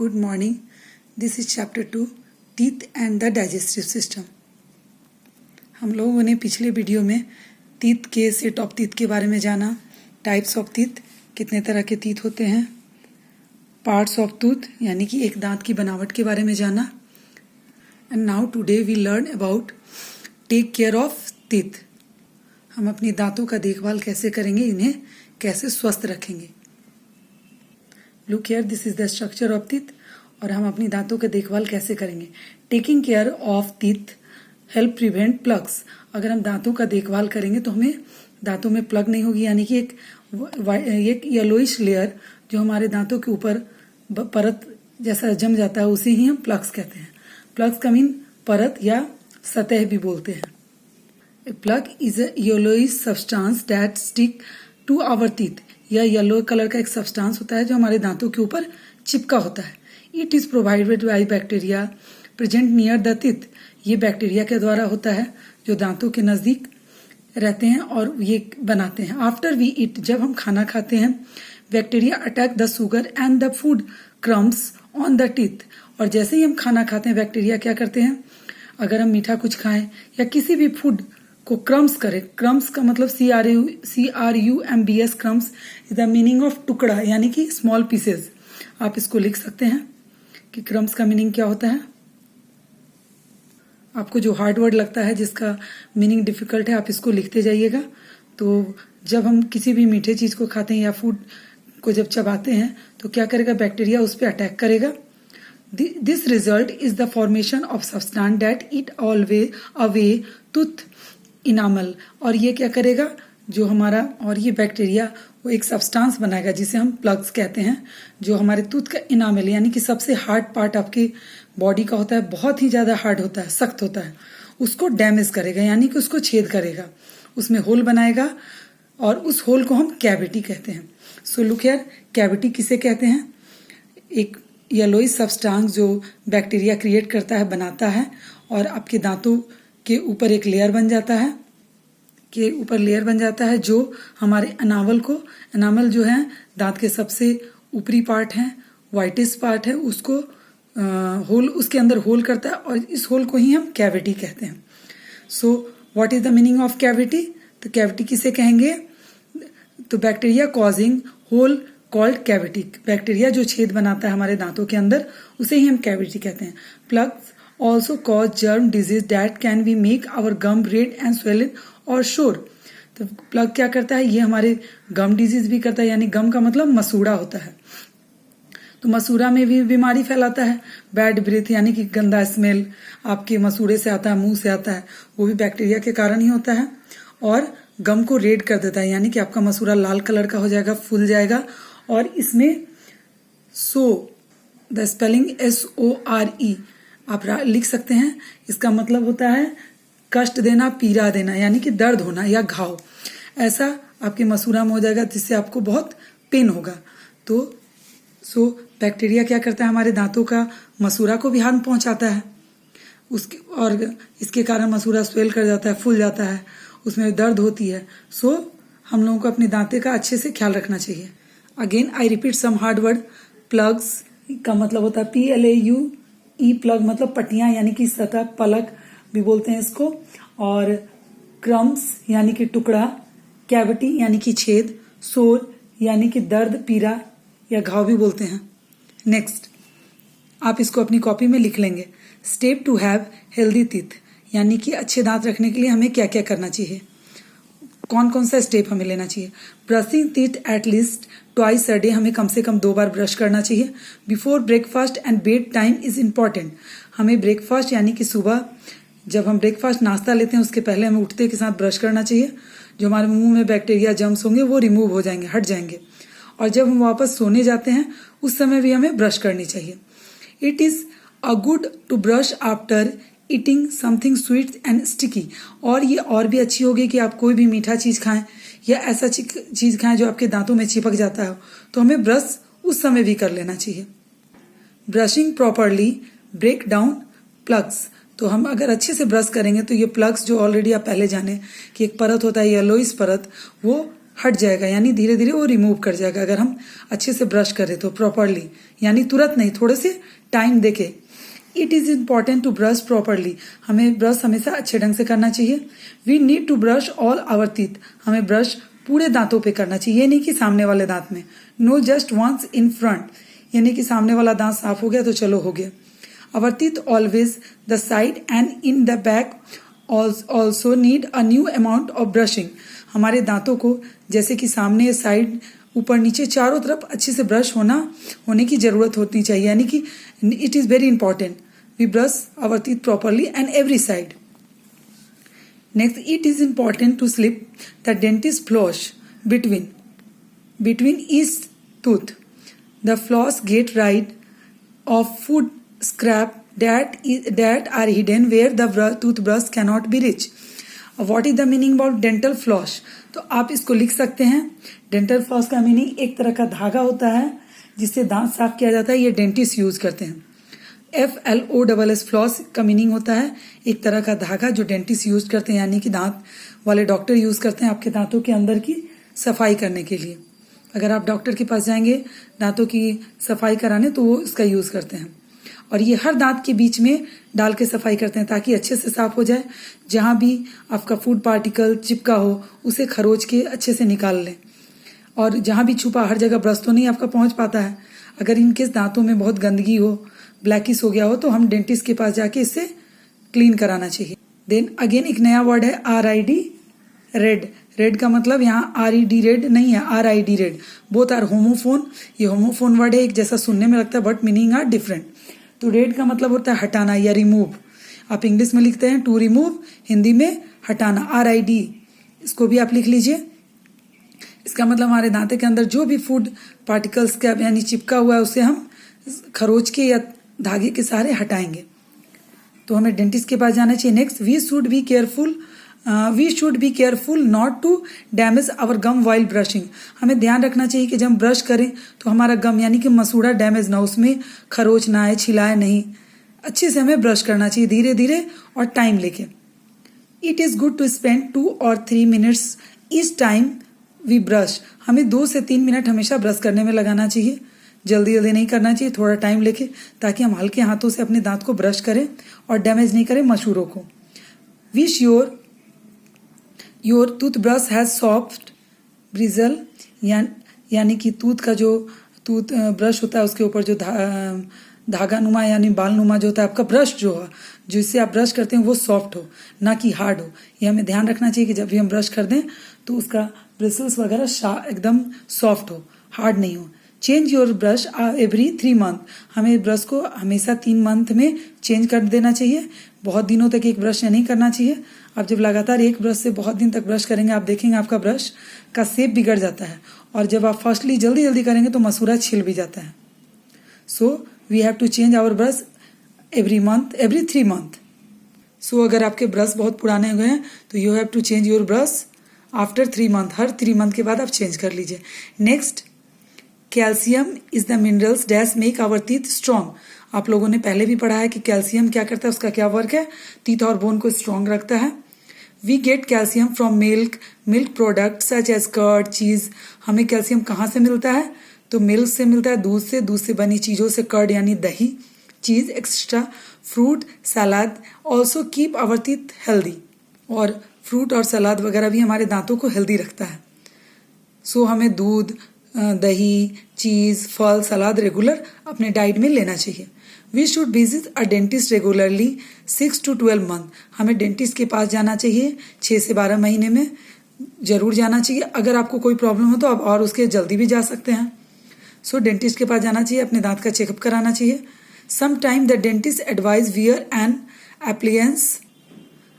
Good morning. This is chapter 2, Teeth and the Digestive System. हम लोगों ने पिछले वीडियो में टीथ के सेट ऑफ टीथ के बारे में जाना, टाइप्स ऑफ टीथ, कितने तरह के टीथ होते हैं, पार्ट्स ऑफ टूथ यानी कि एक दांत की बनावट के बारे में जाना. And now today we learn about take care of teeth. हम अपनी दांतों का देखभाल कैसे करेंगे, इन्हें कैसे स्वस्थ रखेंगे. Look here, this is the structure of teeth. और हम अपनी दांतों का देखभाल कैसे करेंगे. Taking care of teeth help prevent plugs. अगर हम दांतों का देखभाल करेंगे तो हमें दांतों में प्लग नहीं होगी, यानी कि एक येलोइश लेयर जो हमारे दांतों के ऊपर परत जैसा जम जाता है उसे ही हम प्लग्स कहते हैं. प्लग्स का मीन परत या सतह भी बोलते हैं. A plaque is a yellowish substance that stick to our teeth. यह येलो कलर का एक सब्सटेंस होता है जो हमारे दांतों के ऊपर चिपका होता है. It is provided by bacteria present near the teeth. ये बैक्टीरिया के द्वारा होता है जो दांतों के नजदीक रहते हैं और ये बनाते हैं. आफ्टर वी ईट, जब हम खाना खाते हैं, bacteria attack the sugar and the food crumbs on the teeth. और जैसे ही हम खाना खाते हैं, बैक्टीरिया क्या करते हैं, अगर हम मीठा कुछ खाएं या किसी भी फूड को क्रम्स करें. क्रम्स का मतलब CRUMBS. Crumbs is the meaning of टुकड़ा यानी कि स्मॉल पीसेस. आप इसको लिख सकते हैं कि क्रम्स का मीनिंग क्या होता है. आपको जो हार्ड वर्ड लगता है, जिसका मीनिंग डिफिकल्ट है, आप इसको लिखते जाइएगा. तो जब हम किसी भी मीठे चीज को खाते हैं या फूड को जब चबाते हैं तो क्या करेगा, बैक्टीरिया उस पर अटैक करेगा. This result is the formation of substance that it ऑलवे away tooth enamel. और ये क्या करेगा, जो हमारा, और ये बैक्टीरिया वो एक सब्सटेंस बनाएगा जिसे हम प्लग्स कहते हैं, जो हमारे टूथ का इनामल यानी कि सबसे हार्ड पार्ट आपकी बॉडी का होता है, बहुत ही ज्यादा हार्ड होता है, सख्त होता है, उसको डैमेज करेगा यानी कि उसको छेद करेगा, उसमें होल बनाएगा और उस होल को हम कैविटी कहते हैं. सो लुक हियर, कैविटी किसे कहते हैं, एक येलोइश सब्सटेंस जो बैक्टीरिया क्रिएट करता है, बनाता है और आपके दांतों के ऊपर एक लेयर बन जाता है, जो हमारे एनामल जो है दांत के सबसे ऊपरी पार्ट है, व्हाइटिश पार्ट है, उसको होल, उसके अंदर होल करता है और इस होल को ही हम कैविटी कहते हैं. So what is the meaning of cavity. तो कैविटी किसे कहेंगे, तो bacteria causing hole called cavity. Bacteria जो छेद बनाता है हमारे दांतों के अंदर, उसे ही हम कैविटी कहते हैं. Plugs also cause germ disease that can be make our gum red and swollen or sore. तो प्लग क्या करता है, ये हमारे गम डिजीज भी करता है, यानी गम का मतलब मसूड़ा होता है. तो मसूड़ा में भी बीमारी फैलाता है. बैड ब्रेथ यानी कि गंदा स्मेल आपके मसूड़े से आता है, मुंह से आता है, वो भी बैक्टीरिया के कारण ही होता है. और गम को रेड कर देता है यानी कि आपका मसूड़ा लाल कलर का हो जाएगा, फूल जाएगा. और इसमें द स्पेलिंग SORE आप लिख सकते हैं. इसका मतलब होता है कष्ट देना, पीड़ा देना, यानी कि दर्द होना या घाव. ऐसा आपके मसूड़ा में हो जाएगा जिससे आपको बहुत पेन होगा. तो बैक्टीरिया क्या करता है, हमारे दांतों का मसूड़ा को भी हार्म पहुंचाता है उसके, और इसके कारण मसूड़ा स्वेल कर जाता है, फूल जाता है, उसमें दर्द होती है. हम लोगों को अपने दांते का अच्छे से ख्याल रखना चाहिए. Again I repeat some hard word. Plugs का मतलब होता है PLAUE. प्लग मतलब पट्टियां यानी कि सतह, पलक भी बोलते हैं इसको. और क्रम्स यानी कि टुकड़ा, कैविटी यानी कि छेद, सोर यानी कि दर्द, पीड़ा या घाव भी बोलते हैं. नेक्स्ट, आप इसको अपनी कॉपी में लिख लेंगे. Step to have healthy teeth, यानी कि अच्छे दांत रखने के लिए हमें क्या क्या करना चाहिए, कौन कौन सा स्टेप हमें लेना चाहिए. Brushing teeth at least twice a day, हमें कम से कम 2 बार ब्रश करना चाहिए. Before breakfast and bed time is important. हमें ब्रेकफास्ट यानी कि सुबह जब हम ब्रेकफास्ट नाश्ता लेते हैं उसके पहले हमें उठते के साथ ब्रश करना चाहिए. जो हमारे मुंह में बैक्टीरिया जर्म्स होंगे वो रिमूव हो जाएंगे, हट जाएंगे. और जब हम वापस सोने जाते हैं उस समय भी हमें ब्रश करनी चाहिए. It is a good to brush after eating something sweet and sticky. और ये और भी अच्छी होगी कि आप कोई भी मीठा चीज खाएं या ऐसा चीज खाएं जो आपके दांतों में चिपक जाता है, तो हमें ब्रश उस समय भी कर लेना चाहिए. Brushing properly break down plugs. तो हम अगर अच्छे से ब्रश करेंगे तो ये प्लग्स जो ऑलरेडी आप पहले जाने कि एक परत होता है येलोइश परत, वो हट जाएगा, यानी धीरे धीरे वो रिमूव कर जाएगा अगर हम अच्छे से ब्रश करें तो प्रॉपरली, यानी तुरंत नहीं, थोड़े से टाइम देके। It is important to brush properly, हमें ब्रश हमेशा अच्छे ढंग से करना चाहिए। We need to brush all our teeth, हमें ब्रश पूरे दांतों पे करना चाहिए, ये नहीं कि सामने वाले दांत में। No just once in front, यानी कि सामने वाला दांत साफ हो गया तो चलो हो गया। Our teeth always the side and in the back also need a new amount of brushing, हमारे दांतों को जैसे कि सामने, साइड, ऊपर नीचे चारों तरफ अच्छे से ब्रश होने की जरूरत होती चाहिए, यानी कि it is very important we brush our teeth properly and every side. Next, it is important to slip the dentist floss between each tooth. The floss get rid of food scrap that are hidden where the toothbrush cannot be reached. What is the meaning about dental floss? तो आप इसको लिख सकते हैं। Dental floss का meaning एक तरह का धागा होता है जिससे दांत साफ किया जाता है, ये डेंटिस्ट यूज करते हैं। FLOSS फ्लॉस का मीनिंग होता है एक तरह का धागा जो डेंटिस्ट यूज करते हैं, यानी कि दांत वाले डॉक्टर यूज करते हैं आपके दांतों के अंदर की सफाई करने के लिए। अगर आप डॉक्टर के पास जाएंगे दांतों की सफाई कराने तो वो इसका यूज करते हैं, और ये हर दांत के बीच में डाल के सफाई करते हैं ताकि अच्छे से साफ हो जाए। जहां भी आपका फूड पार्टिकल चिपका हो उसे खरोच के अच्छे से निकाल लें, और जहां भी छुपा, हर जगह ब्रश तो नहीं आपका पहुंच पाता है। अगर इनकेस दांतों में बहुत गंदगी हो, ब्लैकिश हो गया हो, तो हम डेंटिस्ट के पास जाके इससे क्लीन कराना चाहिए। देन अगेन एक नया वर्ड है RID, रेड। रेड का मतलब यहाँ RED रेड नहीं है, RID red. Both are homophone, ये होमोफोन वर्ड है, एक जैसा सुनने में लगता है बट मीनिंग आर डिफरेंट। तो रेड का मतलब होता है हटाना या रिमूव, आप इंग्लिश में लिखते हैं टू रिमूव, हिंदी में हटाना, RID, इसको भी आप लिख लीजिए। इसका मतलब हमारे दांते के अंदर जो भी फूड पार्टिकल्स का यानी चिपका हुआ है उसे हम खरोच के या धागे के सहारे हटाएंगे। तो हमें डेंटिस्ट के पास जाना चाहिए। Next, we should be careful not to damage our gum while brushing, हमें ध्यान रखना चाहिए कि जब हम ब्रश करें तो हमारा गम यानी कि मसूड़ा डैमेज ना हो, उसमें खरोच ना आए, छिलाए नहीं। अच्छे से हमें ब्रश करना चाहिए धीरे धीरे और टाइम लेके। It is good to spend 2 or 3 minutes each time we brush, हमें 2 से 3 मिनट हमेशा ब्रश करने में लगाना चाहिए, जल्दी जल्दी नहीं करना चाहिए, थोड़ा टाइम लेके, ताकि हम हल्के हाथों से अपने दांत को ब्रश करें और डैमेज नहीं करें मसूड़ों को। Wish your toothbrush has soft bristle, यानी कि टूथ ब्रश होता है उसके ऊपर जो धागा नुमा यानी बाल नुमा जो होता है आपका ब्रश जो इससे आप ब्रश करते हैं वो सॉफ्ट हो, ना कि हार्ड हो। ये हमें ध्यान रखना चाहिए कि जब भी हम ब्रश कर दें तो उसका ब्रिसल्स वगैरह एकदम सॉफ्ट हो, हार्ड नहीं हो। Change your brush every 3 month, हमें ब्रश को हमेशा 3 month में चेंज कर देना चाहिए। बहुत दिनों तक एक ब्रश नहीं करना चाहिए। आप जब लगातार एक ब्रश से बहुत दिन तक ब्रश करेंगे आप देखेंगे आपका ब्रश का शेप बिगड़ जाता है, और जब आप फर्स्टली जल्दी जल्दी करेंगे तो मसूड़ा छिल भी जाता है। So we have to change our brush every 3 month। So अगर आपके ब्रश बहुत पुराने हो गए हैं तो you have to change your brush after 3 month, हर 3 month के बाद आप चेंज कर लीजिए। Next, calcium is the minerals dash make our teeth strong, आप लोगों ने पहले भी पढ़ा है कि कैल्शियम क्या करता है, उसका क्या वर्क है, टीथ और बोन को स्ट्रॉन्ग रखता है। We get calcium from milk product such as curd, cheese. हमें कैल्शियम कहाँ से मिलता है, तो मिल्क से मिलता है, दूध से बनी चीजों से, कर्ड यानी दही, cheese extra, fruit, salad also keep our teeth healthy, और फ्रूट और सलाद वगैरह भी हमारे दांतों को हेल्दी रखता है। सो हमें दूध, दही, चीज, फल, सलाद रेगुलर अपने डाइट में लेना चाहिए। We should visit a dentist regularly 6 to 12 month, हमें डेंटिस्ट के पास जाना चाहिए 6 से 12 महीने में जरूर जाना चाहिए। अगर आपको कोई प्रॉब्लम हो तो आप और उसके जल्दी भी जा सकते हैं। सो डेंटिस्ट के पास जाना चाहिए, अपने दांत का चेकअप कराना चाहिए। Some time the dentist advise wear an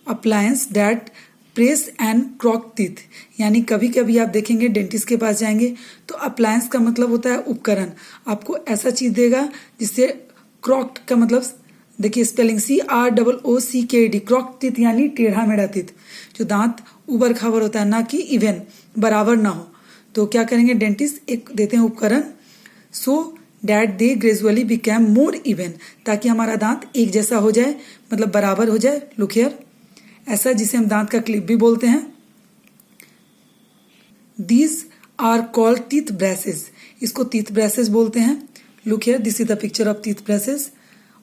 appliance that press and crooked teeth, यानी कभी कभी आप देखेंगे डेंटिस्ट के पास जाएंगे तो अप्लायंस का मतलब होता है उपकरण, आपको ऐसा चीज देगा जिससे, क्रॉक का मतलब देखिए स्पेलिंग CROOCKED, क्रॉक टीथ यानी टेढ़ा मेढ़ा टीथ, जो दांत उबर खाबर होता है, ना कि इवन बराबर ना हो। तो क्या करेंगे डेंटिस्ट एक देते हैं उपकरण, so that they gradually become more even, ताकि हमारा दांत एक जैसा हो जाए, मतलब बराबर हो जाए। लुक हियर, ऐसा जिसे हम दांत का क्लिप भी बोलते हैं। These are called teeth brushes. इसको टीथ ब्रशेस बोलते हैं। Look here, this is the picture of teeth brushes.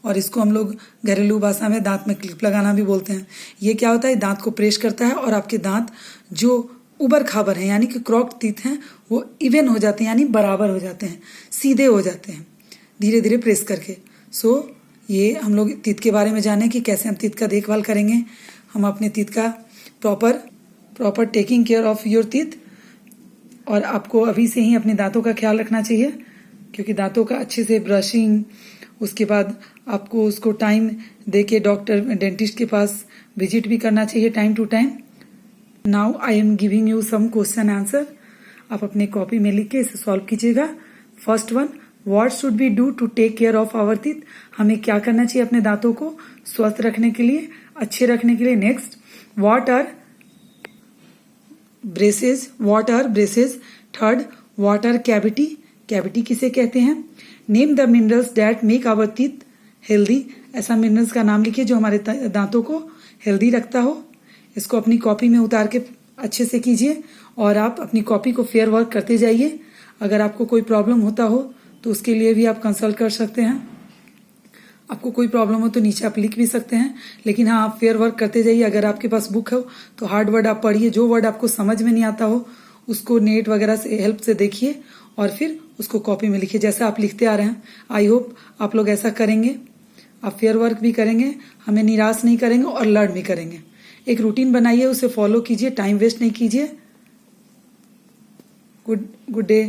और इसको हम लोग घरेलू भाषा में दांत में क्लिप लगाना भी बोलते हैं। ये क्या होता है, दांत को प्रेस करता है और आपके दांत जो उबर खाबर हैं यानी कि क्रॉक्ड टीथ हैं वो इवन हो जाते हैं, यानी बराबर हो जाते हैं, सीधे हो जाते हैं धीरे धीरे प्रेस करके। सो ये हम लोग टीथ के बारे में जाने कि कैसे हम टीथ का देखभाल करेंगे। हम अपने टीथ का proper taking care of your teeth. और आपको अभी से ही अपने दांतों का ख्याल रखना चाहिए, क्योंकि दांतों का अच्छे से ब्रशिंग, उसके बाद आपको उसको टाइम दे के डॉक्टर डेंटिस्ट के पास विजिट भी करना चाहिए time to time. Now I am giving you some question answer. आप अपने कॉपी में लिख के इसे सॉल्व कीजिएगा। First one, what should we do to take care of our teeth. हमें क्या करना चाहिए अपने दांतों को स्वस्थ रखने के लिए, अच्छे रखने के लिए। Next, what are braces. Third, what are cavity किसे कहते हैं। Name the minerals that make our teeth healthy. ऐसा मिनरल्स का नाम लिखिए जो हमारे दांतों को हेल्दी रखता हो। इसको अपनी कॉपी में उतार के अच्छे से कीजिए और आप अपनी कॉपी को फेयर वर्क करते जाइए। अगर आपको कोई प्रॉब्लम होता हो तो उसके लिए भी आप कंसल्ट कर सकते हैं। आपको कोई प्रॉब्लम हो तो नीचे आप लिख भी सकते हैं, लेकिन हाँ, आप फेयर वर्क करते जाइए। अगर आपके पास बुक हो तो हार्ड वर्ड आप पढ़िए, जो वर्ड आपको समझ में नहीं आता हो उसको नेट वगैरह से हेल्प से देखिए और फिर उसको कॉपी में लिखिए जैसा आप लिखते आ रहे हैं। आई होप आप लोग ऐसा करेंगे। आप फेयर वर्क भी करेंगे, हमें निराश नहीं करेंगे और लर्न भी करेंगे। एक रूटीन बनाइए, उसे फॉलो कीजिए, टाइम वेस्ट नहीं कीजिए। Good day.